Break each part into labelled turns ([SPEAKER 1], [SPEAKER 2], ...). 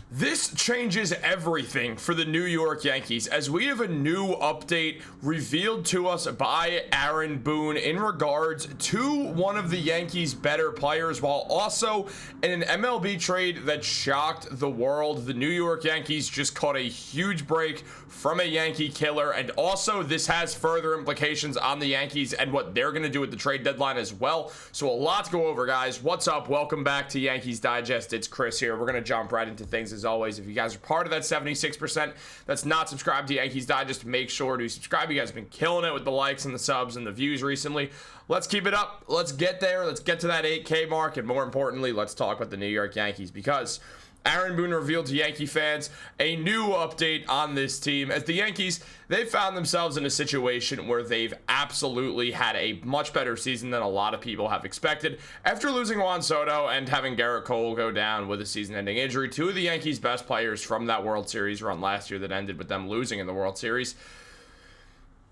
[SPEAKER 1] This changes everything for the New York Yankees as we have a new update revealed to us by Aaron Boone in regards to one of the Yankees' better players, while also in an MLB trade that shocked the world. The New York Yankees just caught a huge break from a Yankee killer, and also this has further implications on the Yankees and what they're going to do at the trade deadline as well. So a lot to go over, guys. What's up? Welcome back to Yankees Digest. It's Chris here. We're going to jump right into things as always. If you guys are part of that 76% that's not subscribed to Yankees Digest, make sure to subscribe. You guys have been killing it with the likes and the subs and the views recently. Let's keep it up. Let's get there. Let's get to that 8K mark. And more importantly, let's talk about the New York Yankees, because Aaron Boone revealed to Yankee fans a new update on this team, as the Yankees, they found themselves in a situation where they've absolutely had a much better season than a lot of people have expected. After losing Juan Soto and having Gerrit Cole go down with a season-ending injury, two of the Yankees' best players from that World Series run last year that ended with them losing in the World Series,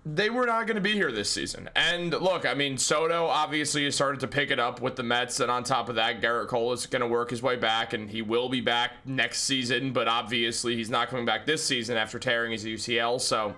[SPEAKER 1] they were not going to be here this season. And look, I mean, Soto obviously has started to pick it up with the Mets, and on top of that, Gerrit Cole is going to work his way back, and he will be back next season, but obviously he's not coming back this season after tearing his UCL. So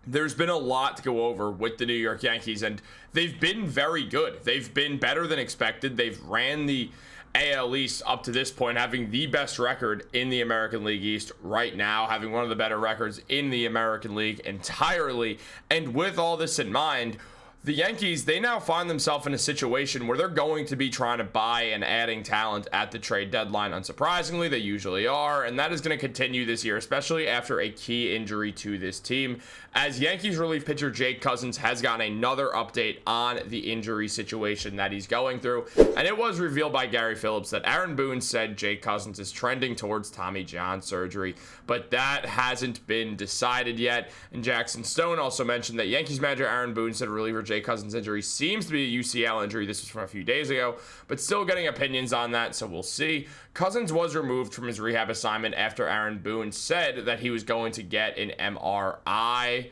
[SPEAKER 1] there's been a lot to go over with the New York Yankees, and they've been very good. They've been better than expected. They've ran the AL East up to this point, having the best record in the American League East right now, having one of the better records in the American League entirely. And with all this in mind, the Yankees, they now find themselves in a situation where they're going to be trying to buy and adding talent at the trade deadline. Unsurprisingly, they usually are, and that is going to continue this year, especially after a key injury to this team, as Yankees relief pitcher Jake Cousins has gotten another update on the injury situation that he's going through. And it was revealed by Gary Phillips that Aaron Boone said Jake Cousins is trending towards Tommy John surgery, but that hasn't been decided yet. And Jackson Stone also mentioned that Yankees manager Aaron Boone said reliever Jake Cousins' injury seems to be a UCL injury. This was from a few days ago, but still getting opinions on that, so we'll see. Cousins was removed from his rehab assignment after Aaron Boone said that he was going to get an MRI.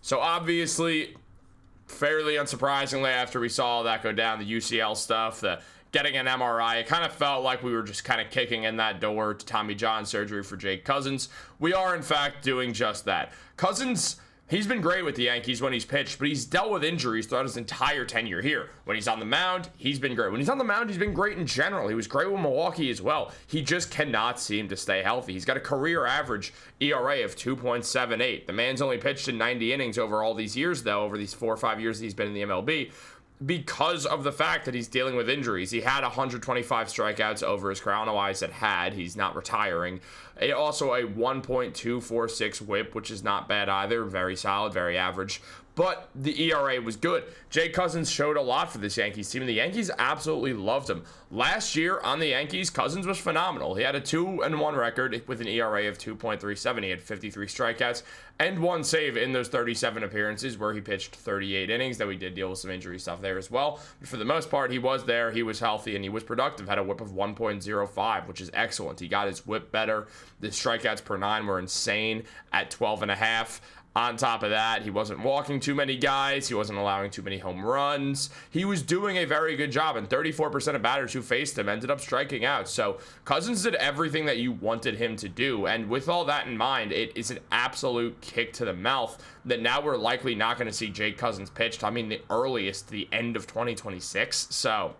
[SPEAKER 1] So obviously, fairly unsurprisingly, after we saw that go down, the UCL stuff, the getting an MRI, it kind of felt like we were just kind of kicking in that door to Tommy John surgery for Jake Cousins. We are, in fact, doing just that. Cousins, he's been great with the Yankees when he's pitched, but he's dealt with injuries throughout his entire tenure here. When he's on the mound, he's been great. When he's on the mound, he's been great in general. He was great with Milwaukee as well. He just cannot seem to stay healthy. He's got a career average ERA of 2.78. The man's only pitched in 90 innings over all these years, though, over these 4 or 5 years that he's been in the MLB, because of the fact that he's dealing with injuries. He had 125 strikeouts over his career. I don't know why I said had. He's not retiring. Also a 1.246 whip, which is not bad either. Very solid, very average. But the ERA was good. Jake Cousins showed a lot for this Yankees team, and the Yankees absolutely loved him. Last year on the Yankees, Cousins was phenomenal. He had a 2-1 record with an ERA of 2.37. He had 53 strikeouts and 1 save in those 37 appearances where he pitched 38 innings, though he did deal with some injury stuff there as well. But for the most part, he was there, he was healthy, and he was productive. Had a whip of 1.05, which is excellent. He got his whip better. The strikeouts per 9 were insane at 12.5. On top of that, he wasn't walking too many guys. He wasn't allowing too many home runs. He was doing a very good job, and 34% of batters who faced him ended up striking out. So Cousins did everything that you wanted him to do, and with all that in mind, it is an absolute kick to the mouth that now we're likely not going to see Jake Cousins pitched. I mean, the earliest, the end of 2026. So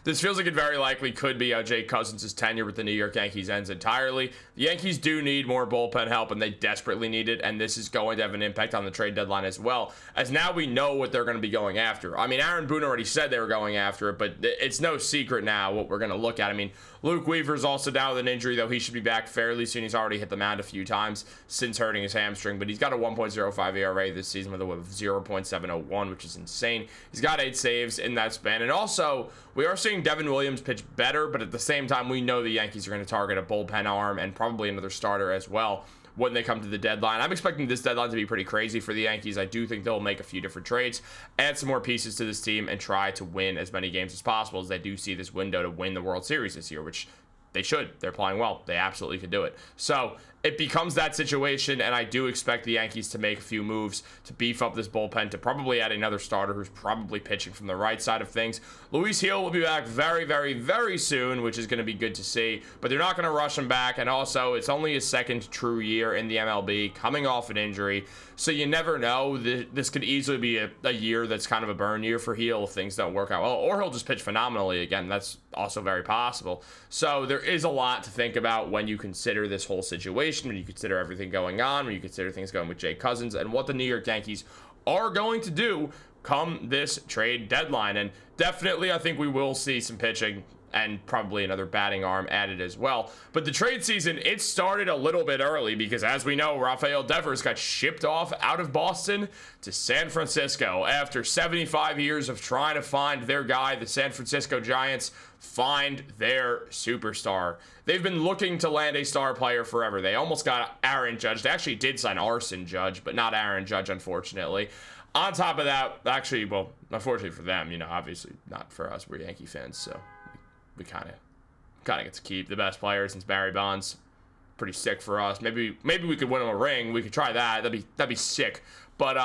[SPEAKER 1] this feels like it very likely could be how Jake Cousins' tenure with the New York Yankees ends entirely. The Yankees do need more bullpen help, and they desperately need it, and this is going to have an impact on the trade deadline as well, as now we know what they're going to be going after. I mean, Aaron Boone already said they were going after it, but it's no secret now what we're going to look at. I mean, Luke Weaver's also down with an injury, though he should be back fairly soon. He's already hit the mound a few times since hurting his hamstring, but he's got a 1.05 ERA this season with a whip of 0.701, which is insane. He's got 8 saves in that span, and also we are seeing Devin Williams pitch better, but at the same time, we know the Yankees are going to target a bullpen arm and probably another starter as well when they come to the deadline. I'm expecting this deadline to be pretty crazy for the Yankees. I do think they'll make a few different trades, add some more pieces to this team, and try to win as many games as possible, as they do see this window to win the World Series this year, which they should. They're playing well. They absolutely could do it. So it becomes that situation, and I do expect the Yankees to make a few moves to beef up this bullpen, to probably add another starter who's probably pitching from the right side of things. Luis Gil will be back very, very, very soon, which is going to be good to see, but they're not going to rush him back, and also it's only his second true year in the MLB, coming off an injury, so you never know. This could easily be a year that's kind of a burn year for Gil if things don't work out well, or he'll just pitch phenomenally again. That's also very possible. So there is a lot to think about when you consider this whole situation, when you consider everything going on, when you consider things going with Jay Cousins, and what the New York Yankees are going to do come this trade deadline. And definitely I think we will see some pitching and probably another batting arm added as well. But the trade season, it started a little bit early because, as we know, Rafael Devers got shipped off out of Boston to San Francisco after 75 years of trying to find their guy. The San Francisco Giants find their superstar. They've been looking to land a star player forever. They almost got Aaron Judge. They actually did sign Arson Judge, but not Aaron Judge, unfortunately. On top of that, actually, well, unfortunately for them, obviously not for us. We're Yankee fans, so we kind of get to keep the best player since Barry Bonds. Pretty sick for us. Maybe we could win him a ring. We could try that. That'd be sick. But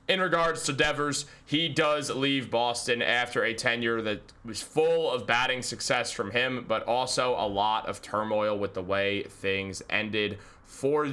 [SPEAKER 1] in regards to Devers, he does leave Boston after a tenure that was full of batting success from him, but also a lot of turmoil with the way things ended for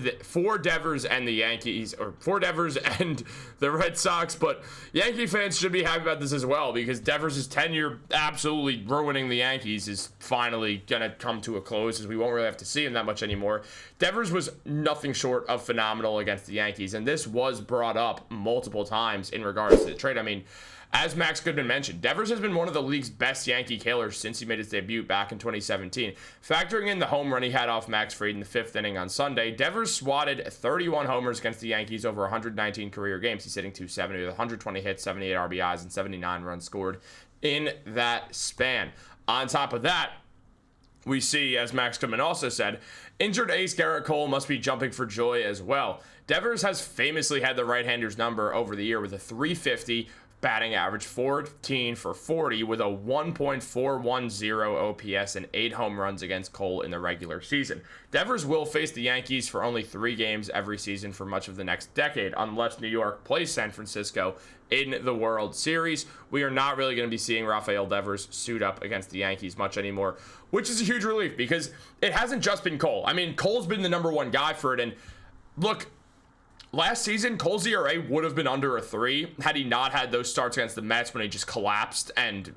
[SPEAKER 1] Devers and the Yankees, or for Devers and the Red Sox. But Yankee fans should be happy about this as well, because Devers' tenure absolutely ruining the Yankees is finally going to come to a close, as we won't really have to see him that much anymore. Devers was nothing short of phenomenal against the Yankees, and this was brought up multiple times in regards to the trade. I mean, as Max Goodman mentioned, Devers has been one of the league's best Yankee killers since he made his debut back in 2017. Factoring in the home run he had off Max Fried in the 5th inning on Sunday, Devers swatted 31 homers against the Yankees over 119 career games. He's hitting .270 with 120 hits, 78 RBIs, and 79 runs scored in that span. On top of that, we see, as Max Goodman also said, injured ace Gerrit Cole must be jumping for joy as well. Devers has famously had the right-hander's number over the year with a .350 batting average, 14 for 40 with a 1.410 OPS and 8 home runs against Cole in the regular season. Devers will face the Yankees for only 3 games every season for much of the next decade, unless New York plays San Francisco in the World Series. We are not really going to be seeing Rafael Devers suit up against the Yankees much anymore, which is a huge relief because it hasn't just been Cole. I mean, Cole's been the number one guy for it, and look, last season, Cole's ERA would have been under a 3 had he not had those starts against the Mets when he just collapsed, and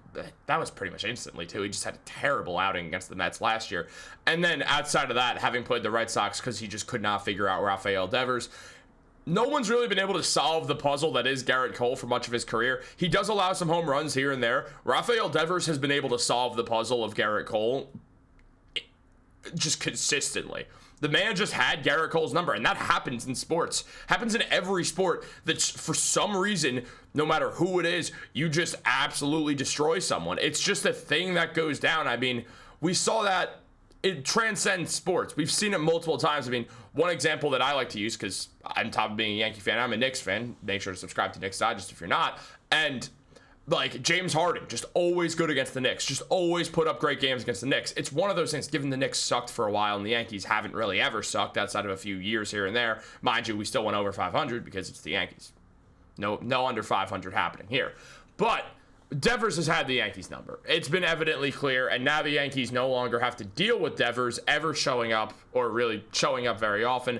[SPEAKER 1] that was pretty much instantly, too. He just had a terrible outing against the Mets last year. And then outside of that, having played the Red Sox because he just could not figure out Rafael Devers, no one's really been able to solve the puzzle that is Gerrit Cole for much of his career. He does allow some home runs here and there. Rafael Devers has been able to solve the puzzle of Gerrit Cole just consistently. The man just had Gerrit Cole's number, and that happens in sports. Happens in every sport that for some reason, no matter who it is, you just absolutely destroy someone. It's just a thing that goes down. I mean, we saw that it transcends sports. We've seen it multiple times. I mean, one example that I like to use, because on top of being a Yankee fan, I'm a Knicks fan. Make sure to subscribe to Knicks Digest if you're not. And like James Harden, just always good against the Knicks, just always put up great games against the Knicks. It's one of those things, given the Knicks sucked for a while and the Yankees haven't really ever sucked outside of a few years here and there. Mind you, we still went over 500 because it's the Yankees. No under 500 happening here. But Devers has had the Yankees number. It's been evidently clear, and now the Yankees no longer have to deal with Devers ever showing up, or really showing up very often.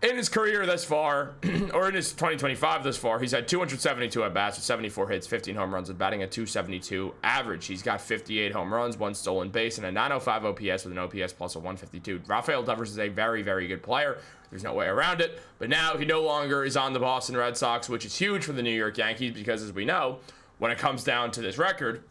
[SPEAKER 1] In his career thus far, or in his 2025 thus far, he's had 272 at-bats with 74 hits, 15 home runs, and batting a .272 average. He's got 58 home runs, 1 stolen base, and a .905 OPS with an OPS plus a 152. Rafael Devers is a very, very good player. There's no way around it. But now he no longer is on the Boston Red Sox, which is huge for the New York Yankees because, as we know, when it comes down to this record,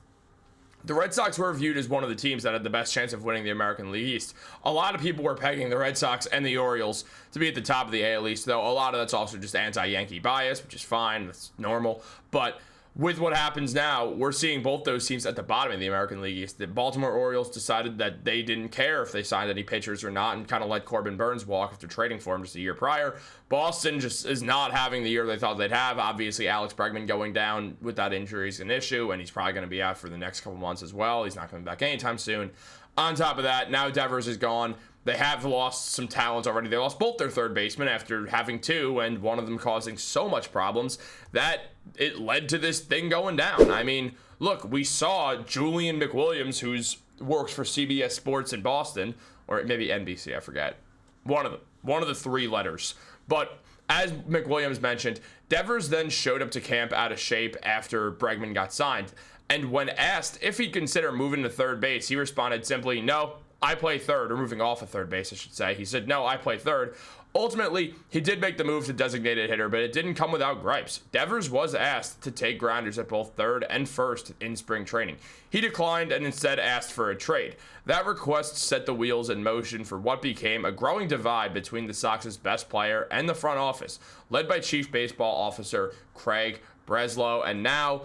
[SPEAKER 1] the Red Sox were viewed as one of the teams that had the best chance of winning the American League East. A lot of people were pegging the Red Sox and the Orioles to be at the top of the AL East, though a lot of that's also just anti-Yankee bias, which is fine. That's normal. But with what happens now, we're seeing both those teams at the bottom of the American League East. The Baltimore Orioles decided that they didn't care if they signed any pitchers or not and kind of let Corbin Burns walk after trading for him just a year prior. Boston just is not having the year they thought they'd have. Obviously, Alex Bregman going down with that injury is an issue, and he's probably going to be out for the next couple months as well. He's not coming back anytime soon. On top of that, now Devers is gone. they have lost some talents already. They lost both their third basemen after having two, and one of them causing so much problems that it led to this thing going down. I mean, look, we saw Julian McWilliams, who's works for CBS Sports in Boston, or maybe NBC, I forget. One of them. One of the three letters. But as McWilliams mentioned, Devers then showed up to camp out of shape after Bregman got signed. And when asked if he'd consider moving to third base, he responded simply, "No, I play third," or moving off of third base, I should say. He said, "No, I play third." Ultimately, he did make the move to designated hitter, but it didn't come without gripes. Devers was asked to take grounders at both third and first in spring training. He declined and instead asked for a trade. That request set the wheels in motion for what became a growing divide between the Sox's best player and the front office, led by Chief Baseball Officer Craig Breslow. And now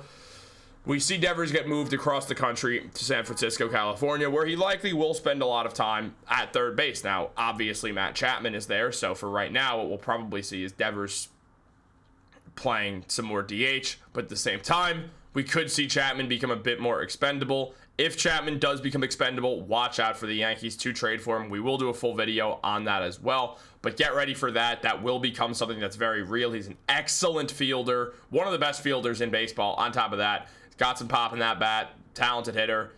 [SPEAKER 1] we see Devers get moved across the country to San Francisco, California, where he likely will spend a lot of time at third base. Now, obviously, Matt Chapman is there, so for right now, what we'll probably see is Devers playing some more DH, but at the same time, we could see Chapman become a bit more expendable. If Chapman does become expendable, watch out for the Yankees to trade for him. We will do a full video on that as well, but get ready for that. That will become something that's very real. He's an excellent fielder, one of the best fielders in baseball. On top of that, got some pop in that bat, talented hitter,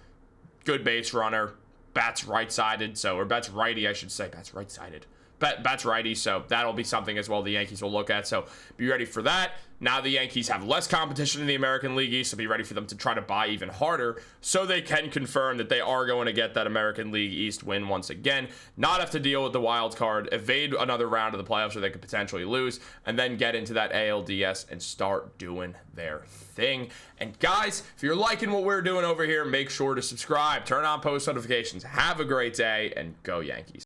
[SPEAKER 1] good base runner, bats right-sided, or bats righty, I should say. Bats right-sided. Bats righty, so that'll be something as well the Yankees will look at, so be ready for that. Now the Yankees have less competition in the American League East, so be ready for them to try to buy even harder so they can confirm that they are going to get that American League East win once again, not have to deal with the wild card, evade another round of the playoffs where they could potentially lose, and then get into that ALDS and start doing their thing. And guys, if you're liking what we're doing over here, make sure to subscribe, turn on post notifications. Have a great day, and go Yankees.